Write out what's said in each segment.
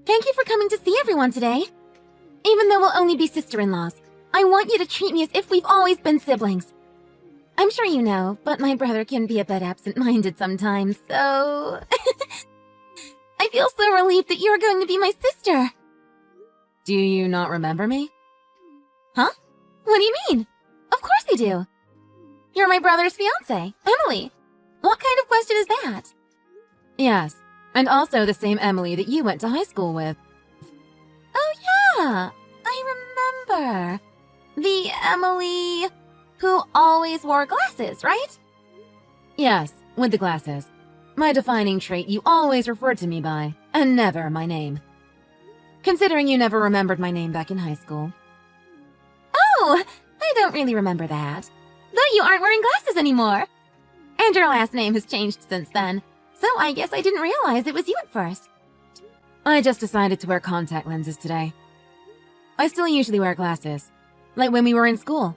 Thank you for coming to see everyone today. Even though we'll only be sister-in-laws, I want you to treat me as if we've always been siblings. I'm sure you know, but my brother can be a bit absent-minded sometimes, so... I feel so relieved that you're going to be my sister. Do you not remember me? Huh? What do you mean? Of course I do. You're my brother's fiancée, Emily. What kind of question is that? Yes, and also the same Emily that you went to high school with. Oh yeah, I remember. The Emily who always wore glasses, right? Yes, with the glasses. My defining trait you always referred to me by, and never my name. Considering you never remembered my name back in high school. Oh, I don't really remember that. Though you aren't wearing glasses anymore. And your last name has changed since then, so I guess I didn't realize it was you at first. I just decided to wear contact lenses today. I still usually wear glasses, like when we were in school.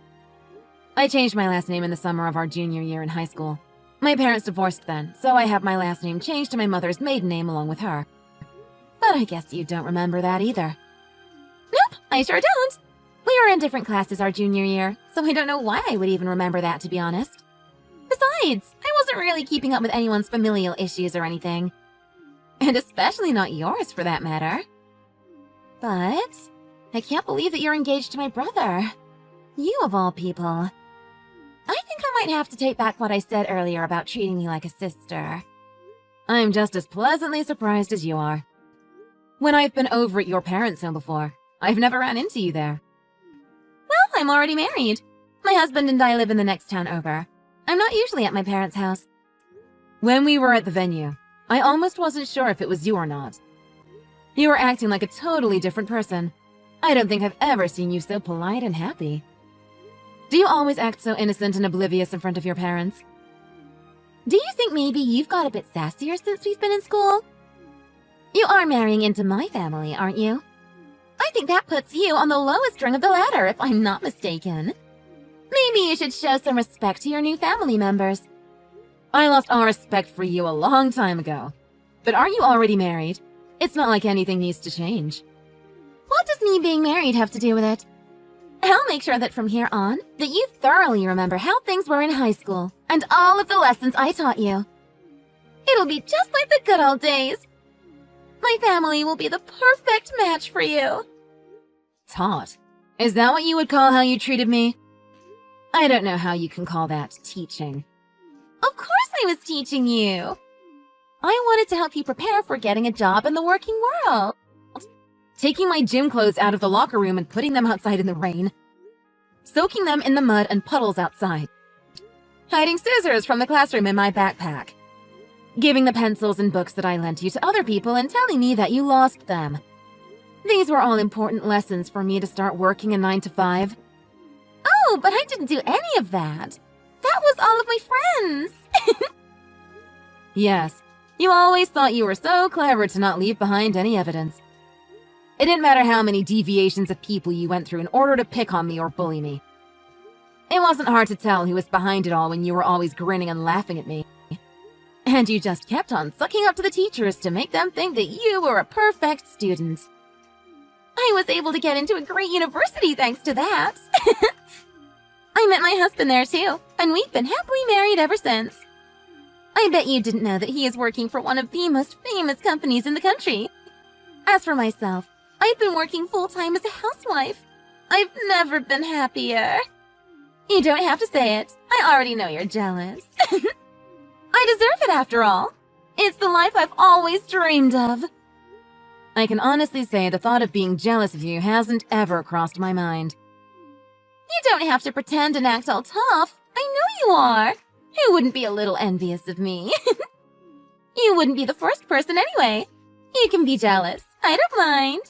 I changed my last name in the summer of our junior year in high school. My parents divorced then, so I have my last name changed to my mother's maiden name along with her. But I guess you don't remember that either. Nope, I sure don't. We were in different classes our junior year, so I don't know why I would even remember that, to be honest. Besides, I wasn't really keeping up with anyone's familial issues or anything. And especially not yours, for that matter. But I can't believe that you're engaged to my brother. You of all people. I think I might have to take back what I said earlier about treating me like a sister. I'm just as pleasantly surprised as you are. When I've been over at your parents' home before, I've never ran into you there. Well, I'm already married. My husband and I live in the next town over. I'm not usually at my parents' house. When we were at the venue, I almost wasn't sure if it was you or not. You were acting like a totally different person. I don't think I've ever seen you so polite and happy. Do you always act so innocent and oblivious in front of your parents? Do you think maybe you've got a bit sassier since we've been in school? You are marrying into my family, aren't you? I think that puts you on the lowest rung of the ladder, if I'm not mistaken. Maybe you should show some respect to your new family members. I lost all respect for you a long time ago. But aren't you already married? It's not like anything needs to change. What does me being married have to do with it? I'll make sure that from here on, that you thoroughly remember how things were in high school, and all of the lessons I taught you. It'll be just like the good old days. My family will be the perfect match for you. Taught? Is that what you would call how you treated me? I don't know how you can call that teaching. Of course I was teaching you. I wanted to help you prepare for getting a job in the working world. Taking my gym clothes out of the locker room and putting them outside in the rain. Soaking them in the mud and puddles outside. Hiding scissors from the classroom in my backpack. Giving the pencils and books that I lent you to other people and telling me that you lost them. These were all important lessons for me to start working a 9-to-5. Oh, but I didn't do any of that. That was all of my friends. Yes, you always thought you were so clever to not leave behind any evidence. It didn't matter how many deviations of people you went through in order to pick on me or bully me. It wasn't hard to tell who was behind it all when you were always grinning and laughing at me. And you just kept on sucking up to the teachers to make them think that you were a perfect student. I was able to get into a great university thanks to that. I met my husband there too, and we've been happily married ever since. I bet you didn't know that he is working for one of the most famous companies in the country. As for myself, I've been working full-time as a housewife. I've never been happier. You don't have to say it. I already know you're jealous. I deserve it after all. It's the life I've always dreamed of. I can honestly say the thought of being jealous of you hasn't ever crossed my mind. You don't have to pretend and act all tough. I know you are. Who wouldn't be a little envious of me? You wouldn't be the first person anyway. You can be jealous. I don't mind.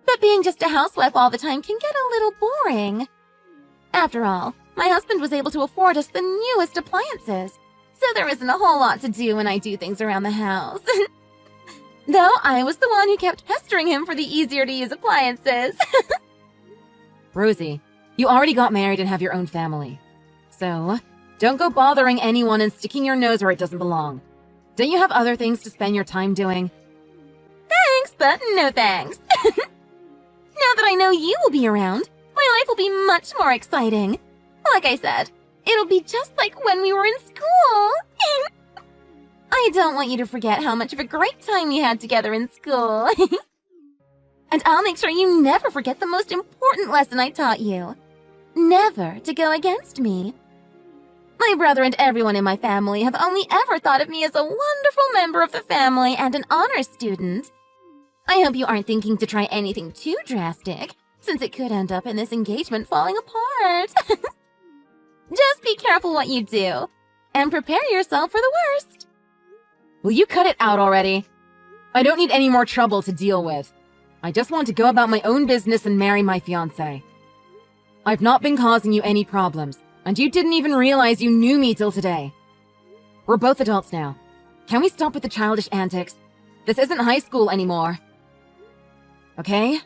But being just a housewife all the time can get a little boring. After all, my husband was able to afford us the newest appliances, so there isn't a whole lot to do when I do things around the house. Though I was the one who kept pestering him for the easier-to-use appliances. Rosie, you already got married and have your own family. So, don't go bothering anyone and sticking your nose where it doesn't belong. Don't you have other things to spend your time doing? Thanks, but no thanks. Now that I know you will be around, my life will be much more exciting. Like I said, it'll be just like when we were in school. I don't want you to forget how much of a great time we had together in school. And I'll make sure you never forget the most important lesson I taught you. Never to go against me. My brother and everyone in my family have only ever thought of me as a wonderful member of the family and an honors student. I hope you aren't thinking to try anything too drastic, since it could end up in this engagement falling apart. Just be careful what you do, and prepare yourself for the worst. Will you cut it out already? I don't need any more trouble to deal with. I just want to go about my own business and marry my fiancé. I've not been causing you any problems, and you didn't even realize you knew me till today. We're both adults now. Can we stop with the childish antics? This isn't high school anymore. Okay?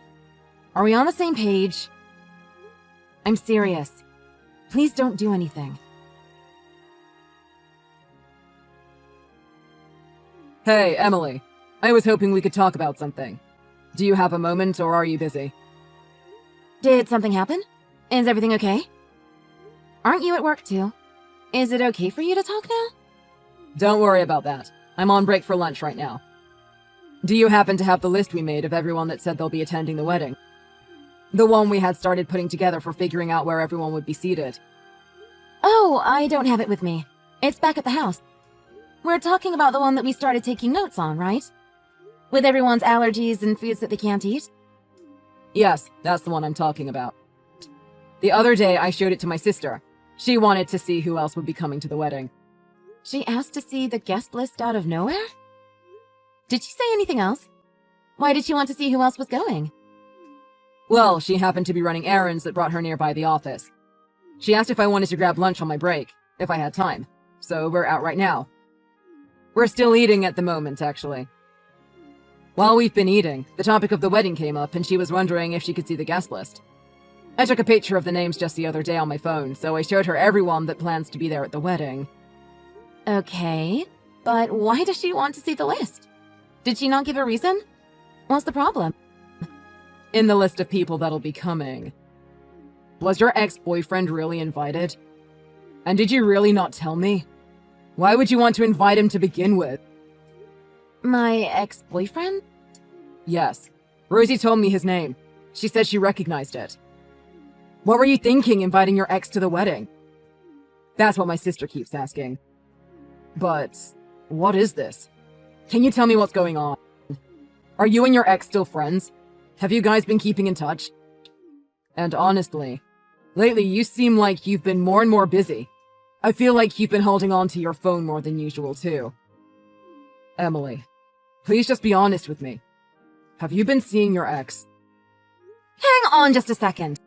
Are we on the same page? I'm serious. Please don't do anything. Hey, Emily. I was hoping we could talk about something. Do you have a moment, or are you busy? Did something happen? Is everything okay? Aren't you at work too? Is it okay for you to talk now? Don't worry about that. I'm on break for lunch right now. Do you happen to have the list we made of everyone that said they'll be attending the wedding? The one we had started putting together for figuring out where everyone would be seated. Oh, I don't have it with me. It's back at the house. We're talking about the one that we started taking notes on, right? With everyone's allergies and foods that they can't eat? Yes, that's the one I'm talking about. The other day, I showed it to my sister. She wanted to see who else would be coming to the wedding. She asked to see the guest list out of nowhere? Did she say anything else? Why did she want to see who else was going? Well, she happened to be running errands that brought her nearby the office. She asked if I wanted to grab lunch on my break, if I had time. So we're out right now. We're still eating at the moment, actually. While we've been eating, the topic of the wedding came up, and she was wondering if she could see the guest list. I took a picture of the names just the other day on my phone, so I showed her everyone that plans to be there at the wedding. Okay, but why does she want to see the list? Did she not give a reason? What's the problem? In the list of people that'll be coming. Was your ex-boyfriend really invited? And did you really not tell me? Why would you want to invite him to begin with? My ex-boyfriend? Yes. Rosie told me his name. She said she recognized it. What were you thinking inviting your ex to the wedding? That's what my sister keeps asking. But what is this? Can you tell me what's going on? Are you and your ex still friends? Have you guys been keeping in touch? And honestly, lately you seem like you've been more and more busy. I feel like you've been holding on to your phone more than usual, too. Emily, please just be honest with me. Have you been seeing your ex? Hang on just a second.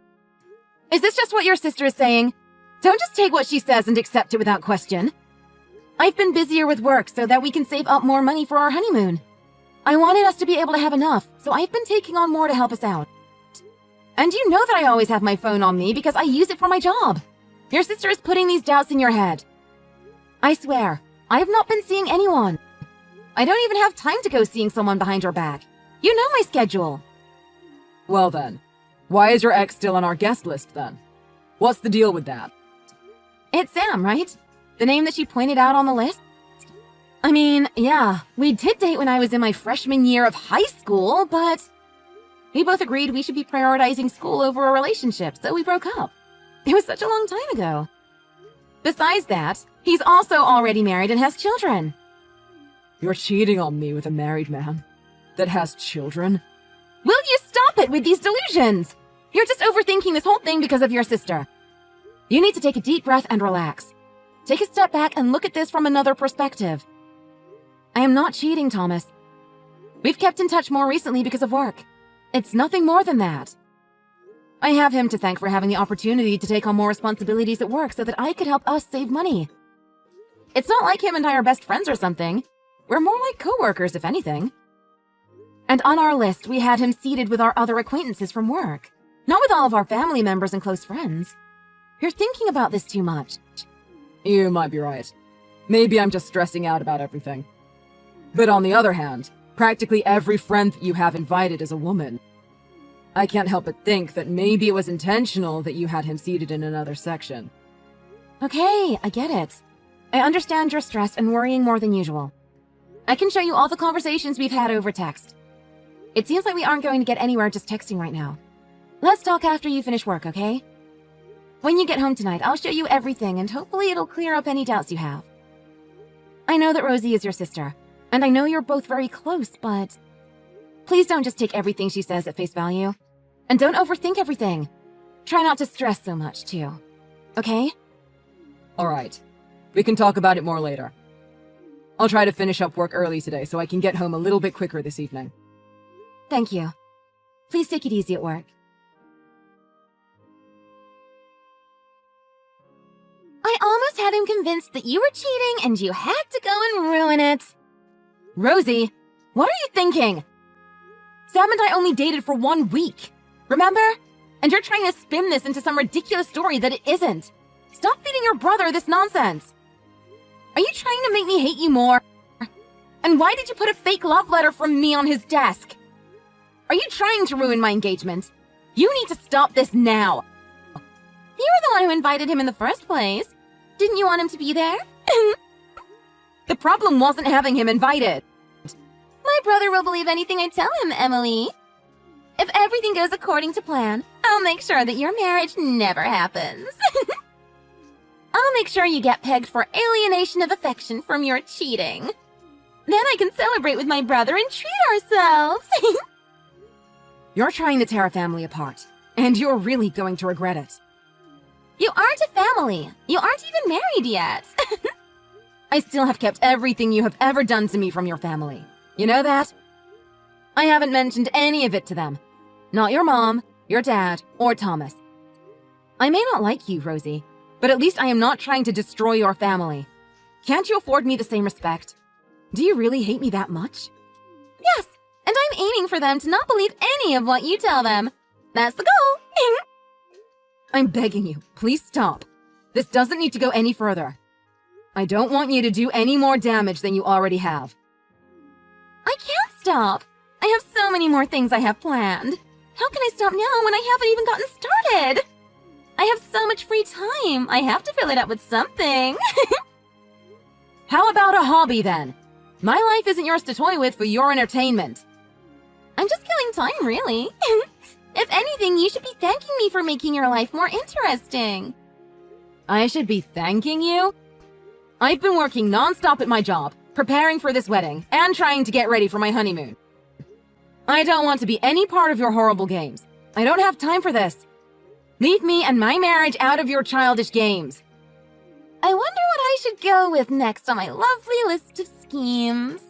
Is this just what your sister is saying? Don't just take what she says and accept it without question. I've been busier with work so that we can save up more money for our honeymoon. I wanted us to be able to have enough, so I've been taking on more to help us out. And you know that I always have my phone on me because I use it for my job. Your sister is putting these doubts in your head. I swear, I have not been seeing anyone. I don't even have time to go seeing someone behind your back. You know my schedule. Well then, why is your ex still on our guest list then? What's the deal with that? It's Sam, right? The name that she pointed out on the list? I mean, yeah, we did date when I was in my freshman year of high school, but we both agreed we should be prioritizing school over a relationship, so we broke up. It was such a long time ago. Besides that, he's also already married and has children. You're cheating on me with a married man that has children? Will you stop it with these delusions? You're just overthinking this whole thing because of your sister. You need to take a deep breath and relax. Take a step back and look at this from another perspective. I am not cheating, Thomas. We've kept in touch more recently because of work. It's nothing more than that. I have him to thank for having the opportunity to take on more responsibilities at work so that I could help us save money. It's not like him and I are best friends or something. We're more like co-workers, if anything. And on our list, we had him seated with our other acquaintances from work, not with all of our family members and close friends. You're thinking about this too much. You might be right. Maybe I'm just stressing out about everything. But on the other hand, Practically every friend that you have invited is a woman. I can't help but think that maybe it was intentional that you had him seated in another section. Okay, I get it. I understand you're stressed and worrying more than usual. I can show you all the conversations we've had over text. It seems like we aren't going to get anywhere just texting right now. Let's talk after you finish work, okay? When you get home tonight, I'll show you everything and hopefully it'll clear up any doubts you have. I know that Rosie is your sister, and I know you're both very close, but please don't just take everything she says at face value. And don't overthink everything. Try not to stress so much, too. Okay? Alright. We can talk about it more later. I'll try to finish up work early today so I can get home a little bit quicker this evening. Thank you. Please take it easy at work. I almost had him convinced that you were cheating and you had to go and ruin it. Rosie, what are you thinking? Sam and I only dated for 1 week. Remember? And you're trying to spin this into some ridiculous story that it isn't. Stop feeding your brother this nonsense. Are you trying to make me hate you more? And why did you put a fake love letter from me on his desk? Are you trying to ruin my engagement? You need to stop this now. You were the one who invited him in the first place. Didn't you want him to be there? The problem wasn't having him invited. My brother will believe anything I tell him, Emily. If everything goes according to plan, I'll make sure that your marriage never happens. I'll make sure you get pegged for alienation of affection from your cheating. Then I can celebrate with my brother and treat ourselves. You're trying to tear a family apart, and you're really going to regret it. You aren't a family. You aren't even married yet. I still have kept everything you have ever done to me from your family. You know that? I haven't mentioned any of it to them. Not your mom, your dad, or Thomas. I may not like you, Rosie, but at least I am not trying to destroy your family. Can't you afford me the same respect? Do you really hate me that much? Yes, and I'm aiming for them to not believe any of what you tell them. That's the goal. I'm begging you, please stop. This doesn't need to go any further. I don't want you to do any more damage than you already have. I can't stop. I have so many more things I have planned. How can I stop now when I haven't even gotten started? I have so much free time. I have to fill it up with something. How about a hobby then? My life isn't yours to toy with for your entertainment. I'm just killing time, really. If anything, you should be thanking me for making your life more interesting. I should be thanking you? I've been working non-stop at my job, preparing for this wedding, and trying to get ready for my honeymoon. I don't want to be any part of your horrible games. I don't have time for this. Leave me and my marriage out of your childish games. I wonder what I should go with next on my lovely list of schemes.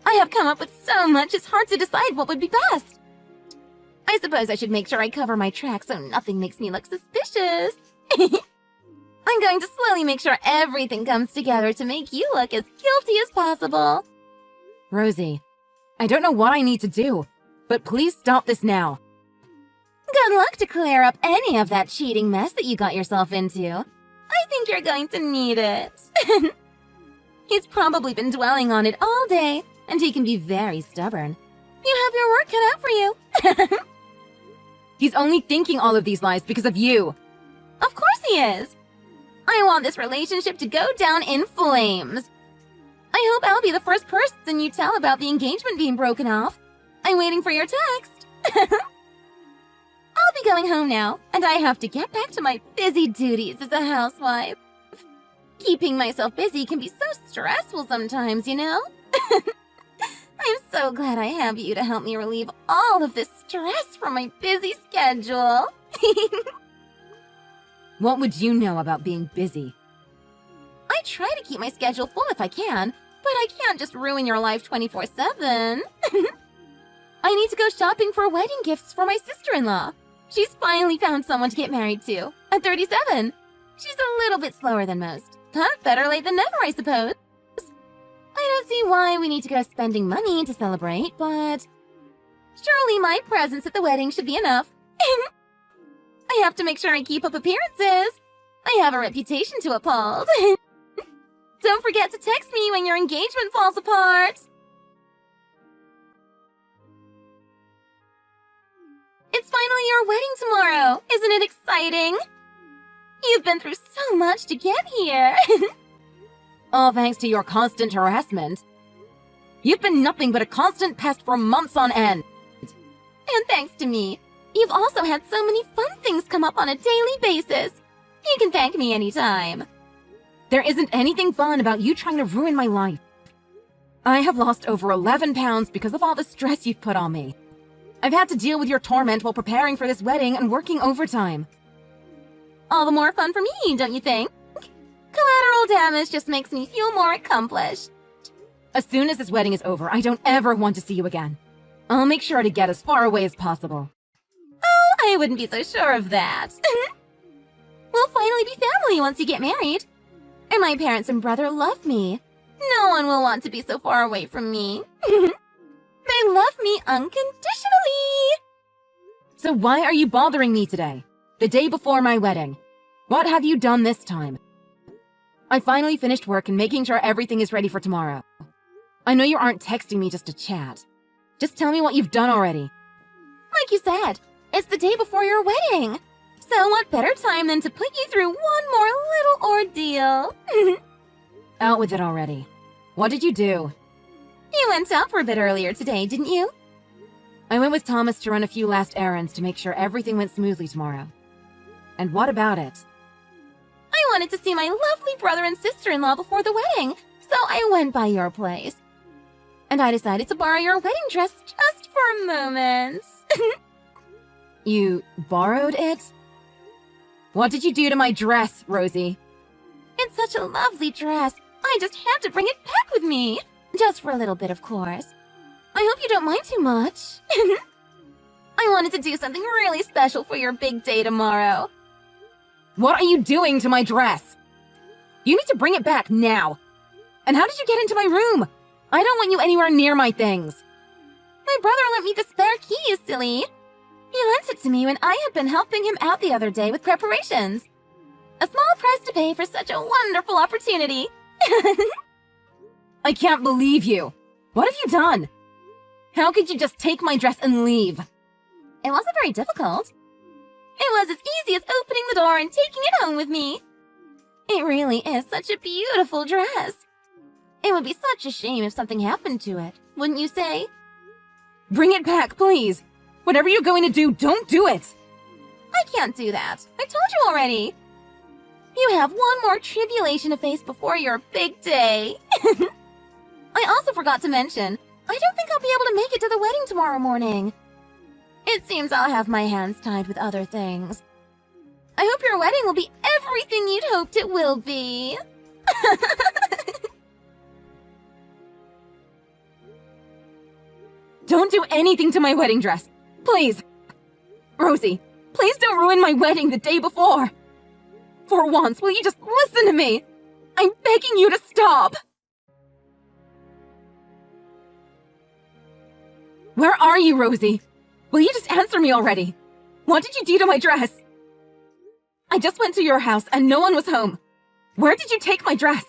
I have come up with so much, it's hard to decide what would be best. I suppose I should make sure I cover my tracks so nothing makes me look suspicious. I'm going to slowly make sure everything comes together to make you look as guilty as possible. Rosie, I don't know what I need to do, but please stop this now. Good luck to clear up any of that cheating mess that you got yourself into. I think you're going to need it. He's probably been dwelling on it all day, and he can be very stubborn. You have your work cut out for you. He's only thinking all of these lies because of you. Of course he is. I want this relationship to go down in flames. I hope I'll be the first person you tell about the engagement being broken off. I'm waiting for your text. I'll be going home now, and I have to get back to my busy duties as a housewife. Keeping myself busy can be so stressful sometimes, you know? I'm so glad I have you to help me relieve all of this stress from my busy schedule. What would you know about being busy? I try to keep my schedule full if I can, but I can't just ruin your life 24/7. I need to go shopping for wedding gifts for my sister-in-law. She's finally found someone to get married to, at 37. She's a little bit slower than most, but better late than never, I suppose. I don't see why we need to go spending money to celebrate, but surely my presence at the wedding should be enough. I have to make sure I keep up appearances. I have a reputation to uphold. Don't forget to text me when your engagement falls apart. It's finally your wedding tomorrow! Isn't it exciting? You've been through so much to get here. All thanks to your constant harassment. You've been nothing but a constant pest for months on end. And thanks to me, you've also had so many fun things come up on a daily basis. You can thank me anytime. There isn't anything fun about you trying to ruin my life. I have lost over 11 pounds because of all the stress you've put on me. I've had to deal with your torment while preparing for this wedding and working overtime. All the more fun for me, don't you think? Collateral damage just makes me feel more accomplished. As soon as this wedding is over, I don't ever want to see you again. I'll make sure to get as far away as possible. Oh, I wouldn't be so sure of that. We'll finally be family once you get married. And my parents and brother love me. No one will want to be so far away from me. They love me unconditionally. So why are you bothering me today? The day before my wedding. What have you done this time? I finally finished work and making sure everything is ready for tomorrow. I know you aren't texting me just to chat. Just tell me what you've done already. Like you said, it's the day before your wedding. So what better time than to put you through one more little ordeal? Out with it already. What did you do? You went out for a bit earlier today, didn't you? I went with Thomas to run a few last errands to make sure everything went smoothly tomorrow. And what about it? I wanted to see my lovely brother and sister-in-law before the wedding, so I went by your place. And I decided to borrow your wedding dress just for a moment. You borrowed it? What did you do to my dress, Rosie? It's such a lovely dress. I just had to bring it back with me. Just for a little bit, of course. I hope you don't mind too much. I wanted to do something really special for your big day tomorrow. What are you doing to my dress? You need to bring it back now. And how did you get into my room? I don't want you anywhere near my things. My brother lent me the spare key, you silly. He lent it to me when I had been helping him out the other day with preparations. A small price to pay for such a wonderful opportunity. I can't believe you. What have you done? How could you just take my dress and leave? It wasn't very difficult. It was as easy as opening the door and taking it home with me. It really is such a beautiful dress. It would be such a shame if something happened to it, wouldn't you say? Bring it back, please. Whatever you're going to do, don't do it. I can't do that. I told you already. You have one more tribulation to face before your big day. I also forgot to mention, I don't think I'll be able to make it to the wedding tomorrow morning. It seems I'll have my hands tied with other things. I hope your wedding will be everything you'd hoped it will be. Don't do anything to my wedding dress. Please. Rosie, please don't ruin my wedding the day before. For once, will you just listen to me? I'm begging you to stop. Where are you, Rosie? Will you just answer me already? What did you do to my dress? I just went to your house and no one was home. Where did you take my dress?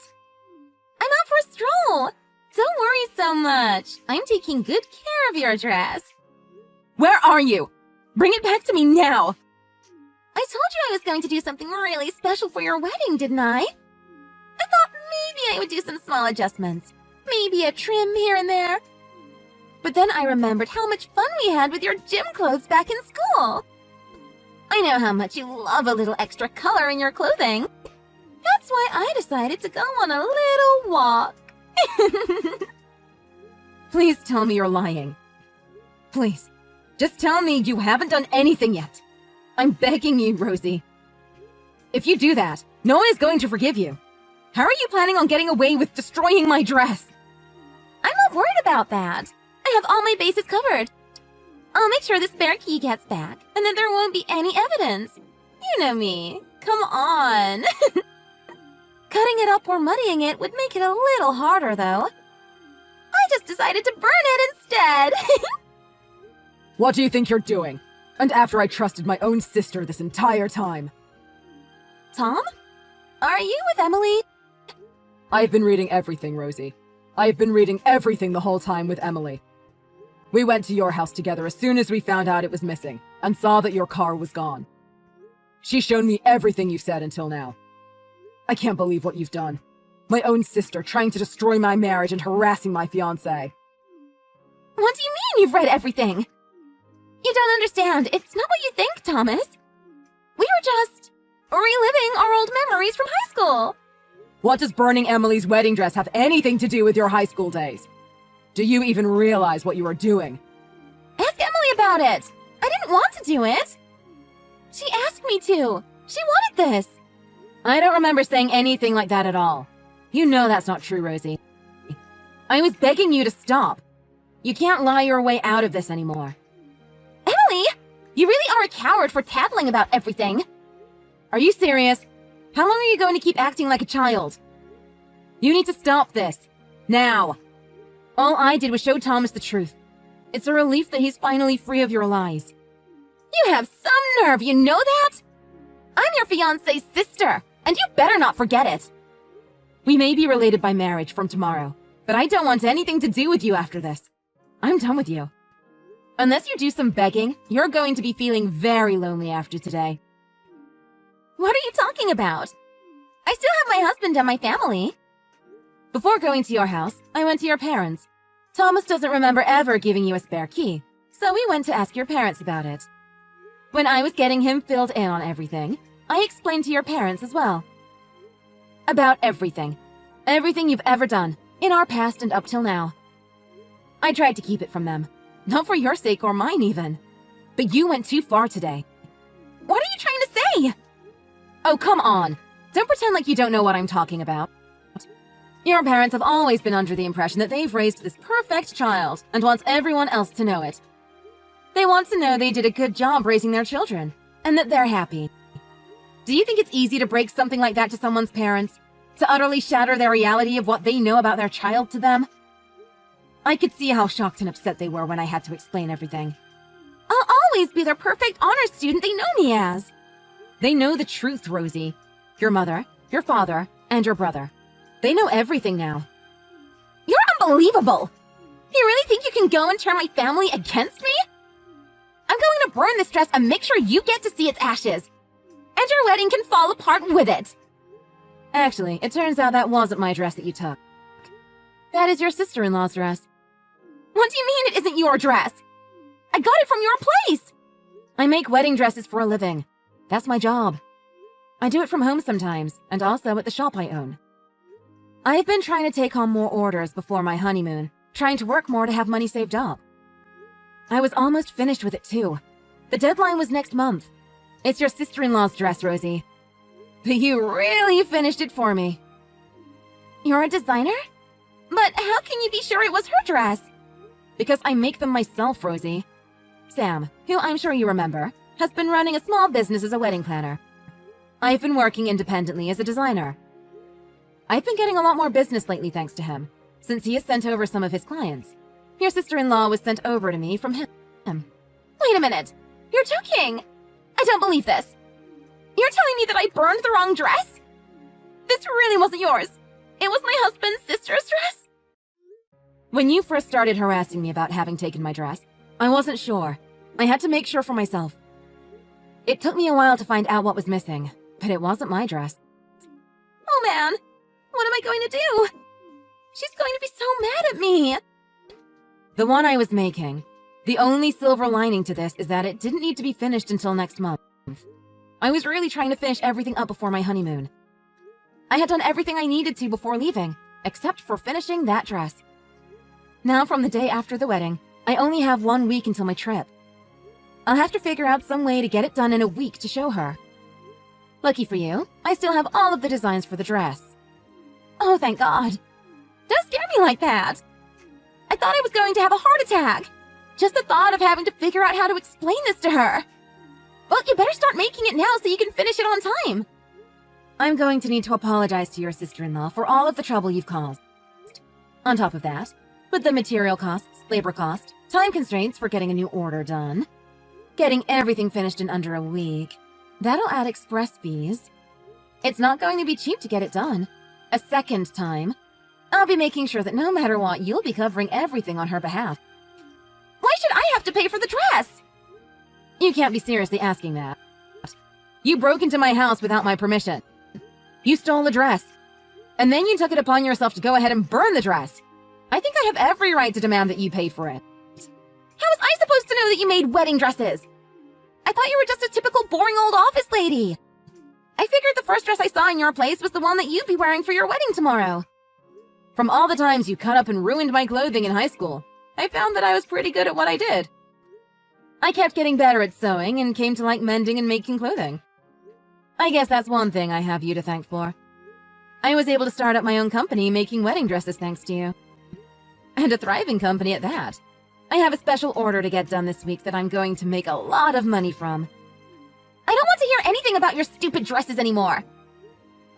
I'm out for a stroll. Don't worry so much. I'm taking good care of your dress. Where are you? Bring it back to me now. I told you I was going to do something really special for your wedding, didn't I? I thought maybe I would do some small adjustments. Maybe a trim here and there. But then I remembered how much fun we had with your gym clothes back in school. I know how much you love a little extra color in your clothing. That's why I decided to go on a little walk. Please tell me you're lying. Please, just tell me you haven't done anything yet. I'm begging you, Rosie. If you do that, no one is going to forgive you. How are you planning on getting away with destroying my dress? I'm not worried about that. I have all my bases covered. I'll make sure the spare key gets back, and then there won't be any evidence. You know me. Come on. Cutting it up or muddying it would make it a little harder, though. I just decided to burn it instead. What do you think you're doing? And after I trusted my own sister this entire time. Tom? Are you with Emily? I've been reading everything, Rosie. I've been reading everything the whole time with Emily. We went to your house together as soon as we found out it was missing and saw that your car was gone. She's shown me everything you've said until now. I can't believe what you've done. My own sister trying to destroy my marriage and harassing my fiancé. What do you mean you've read everything? You don't understand. It's not what you think, Thomas. We were just reliving our old memories from high school. What does burning Emily's wedding dress have anything to do with your high school days? Do you even realize what you are doing? Ask Emily about it. I didn't want to do it. She asked me to. She wanted this. I don't remember saying anything like that at all. You know that's not true, Rosie. I was begging you to stop. You can't lie your way out of this anymore. Emily, you really are a coward for tattling about everything. Are you serious? How long are you going to keep acting like a child? You need to stop this. Now. All I did was show Thomas the truth. It's a relief that he's finally free of your lies. You have some nerve, you know that? I'm your fiancé's sister, and you better not forget it. We may be related by marriage from tomorrow, but I don't want anything to do with you after this. I'm done with you. Unless you do some begging, you're going to be feeling very lonely after today. What are you talking about? I still have my husband and my family. Before going to your house, I went to your parents. Thomas doesn't remember ever giving you a spare key, so we went to ask your parents about it. When I was getting him filled in on everything, I explained to your parents as well. About everything. Everything you've ever done, in our past and up till now. I tried to keep it from them. Not for your sake or mine even. But you went too far today. What are you trying to say? Oh, come on. Don't pretend like you don't know what I'm talking about. Your parents have always been under the impression that they've raised this perfect child and want everyone else to know it. They want to know they did a good job raising their children and that they're happy. Do you think it's easy to break something like that to someone's parents? To utterly shatter their reality of what they know about their child to them? I could see how shocked and upset they were when I had to explain everything. I'll always be their perfect honor student they know me as. They know the truth, Rosie. Your mother, your father, and your brother. They know everything now. You're unbelievable! You really think you can go and turn my family against me? I'm going to burn this dress and make sure you get to see its ashes. And your wedding can fall apart with it. Actually, it turns out that wasn't my dress that you took. That is your sister-in-law's dress. What do you mean it isn't your dress? I got it from your place! I make wedding dresses for a living. That's my job. I do it from home sometimes, and also at the shop I own. I've been trying to take on more orders before my honeymoon, trying to work more to have money saved up. I was almost finished with it too. The deadline was next month. It's your sister-in-law's dress, Rosie. But you really finished it for me. You're a designer? But how can you be sure it was her dress? Because I make them myself, Rosie. Sam, who I'm sure you remember, has been running a small business as a wedding planner. I've been working independently as a designer. I've been getting a lot more business lately thanks to him, since he has sent over some of his clients. Your sister-in-law was sent over to me from him. Wait a minute. You're joking. I don't believe this. You're telling me that I burned the wrong dress? This really wasn't yours. It was my husband's sister's dress? When you first started harassing me about having taken my dress, I wasn't sure. I had to make sure for myself. It took me a while to find out what was missing, but it wasn't my dress. Oh man, what am I going to do? She's going to be so mad at me. The one I was making. The only silver lining to this is that it didn't need to be finished until next month. I was really trying to finish everything up before my honeymoon. I had done everything I needed to before leaving, except for finishing that dress. Now, from the day after the wedding, I only have 1 week until my trip. I'll have to figure out some way to get it done in a week to show her. Lucky for you, I still have all of the designs for the dress. Oh, thank God. Don't scare me like that. I thought I was going to have a heart attack. Just the thought of having to figure out how to explain this to her. Well, you better start making it now so you can finish it on time. I'm going to need to apologize to your sister-in-law for all of the trouble you've caused. On top of that, with the material costs, labor cost, time constraints for getting a new order done, getting everything finished in under a week, that'll add express fees. It's not going to be cheap to get it done. A second time, I'll be making sure that no matter what, you'll be covering everything on her behalf. Why have to pay for the dress. You can't be seriously asking that. You broke into my house without my permission. You stole the dress. And then you took it upon yourself to go ahead and burn the dress. I think I have every right to demand that you pay for it. How was I supposed to know that you made wedding dresses? I thought you were just a typical boring old office lady. I figured the first dress I saw in your place was the one that you'd be wearing for your wedding tomorrow. From all the times you cut up and ruined my clothing in high school, I found that I was pretty good at what I did. I kept getting better at sewing and came to like mending and making clothing. I guess that's one thing I have you to thank for. I was able to start up my own company making wedding dresses thanks to you. And a thriving company at that. I have a special order to get done this week that I'm going to make a lot of money from. I don't want to hear anything about your stupid dresses anymore.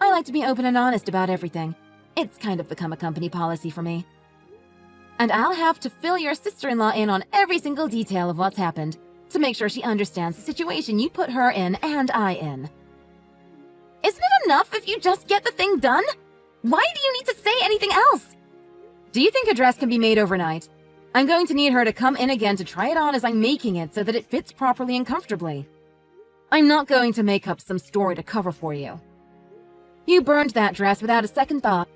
I like to be open and honest about everything. It's kind of become a company policy for me. And I'll have to fill your sister-in-law in on every single detail of what's happened to make sure she understands the situation you put her in and I in. Isn't it enough if you just get the thing done? Why do you need to say anything else? Do you think a dress can be made overnight? I'm going to need her to come in again to try it on as I'm making it so that it fits properly and comfortably. I'm not going to make up some story to cover for you. You burned that dress without a second thought.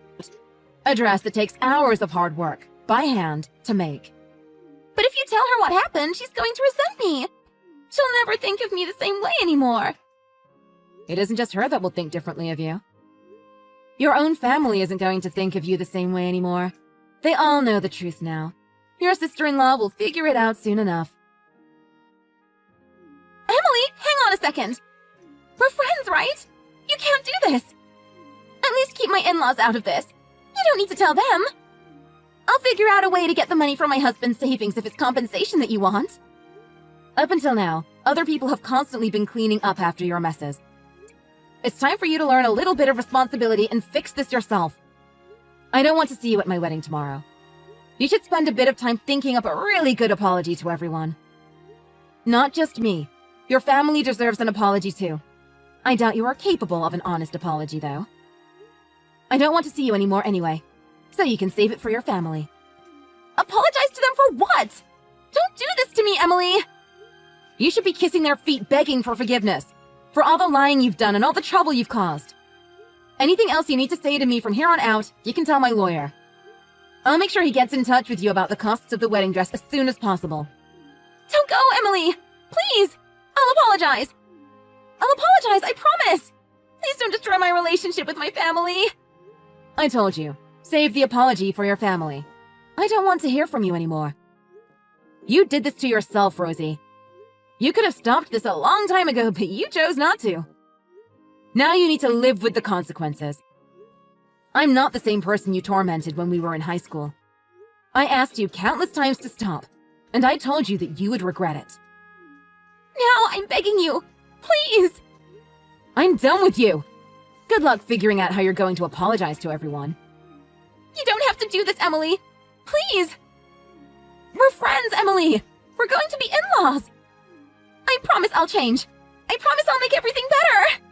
A dress that takes hours of hard work, by hand, to make. But if you tell her what happened, she's going to resent me. She'll never think of me the same way anymore. It isn't just her that will think differently of you. Your own family isn't going to think of you the same way anymore. They all know the truth now. Your sister-in-law will figure it out soon enough. Emily, hang on a second. We're friends, right? You can't do this. At least keep my in-laws out of this. You don't need to tell them. I'll figure out a way to get the money from my husband's savings if it's compensation that you want. Up until now, other people have constantly been cleaning up after your messes. It's time for you to learn a little bit of responsibility and fix this yourself. I don't want to see you at my wedding tomorrow. You should spend a bit of time thinking up a really good apology to everyone. Not just me. Your family deserves an apology too. I doubt you are capable of an honest apology, though. I don't want to see you anymore anyway, so you can save it for your family. Apologize to them for what? Don't do this to me, Emily! You should be kissing their feet begging for forgiveness, for all the lying you've done and all the trouble you've caused. Anything else you need to say to me from here on out, you can tell my lawyer. I'll make sure he gets in touch with you about the costs of the wedding dress as soon as possible. Don't go, Emily! Please! I'll apologize! I'll apologize, I promise! Please don't destroy my relationship with my family! I told you, save the apology for your family. I don't want to hear from you anymore. You did this to yourself, Rosie. You could have stopped this a long time ago, but you chose not to. Now you need to live with the consequences. I'm not the same person you tormented when we were in high school. I asked you countless times to stop, and I told you that you would regret it. Now I'm begging you, please! I'm done with you! Good luck figuring out how you're going to apologize to everyone. You don't have to do this, Emily! Please! We're friends, Emily! We're going to be in-laws! I promise I'll change! I promise I'll make everything better!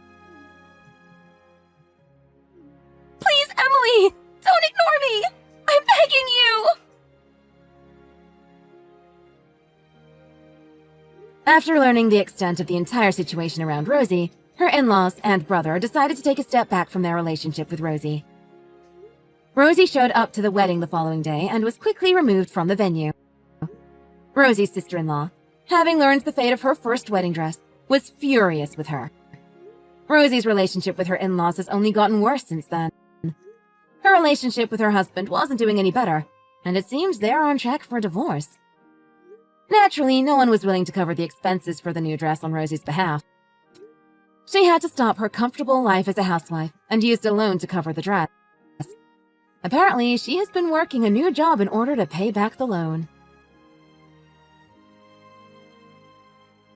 Please, Emily! Don't ignore me! I'm begging you! After learning the extent of the entire situation around Rosie, her in-laws and brother decided to take a step back from their relationship with Rosie. Rosie showed up to the wedding the following day and was quickly removed from the venue. Rosie's sister-in-law, having learned the fate of her first wedding dress, was furious with her. Rosie's relationship with her in-laws has only gotten worse since then. Her relationship with her husband wasn't doing any better, and it seems they're on track for a divorce. Naturally, no one was willing to cover the expenses for the new dress on Rosie's behalf. She had to stop her comfortable life as a housewife and used a loan to cover the dress. Apparently, she has been working a new job in order to pay back the loan.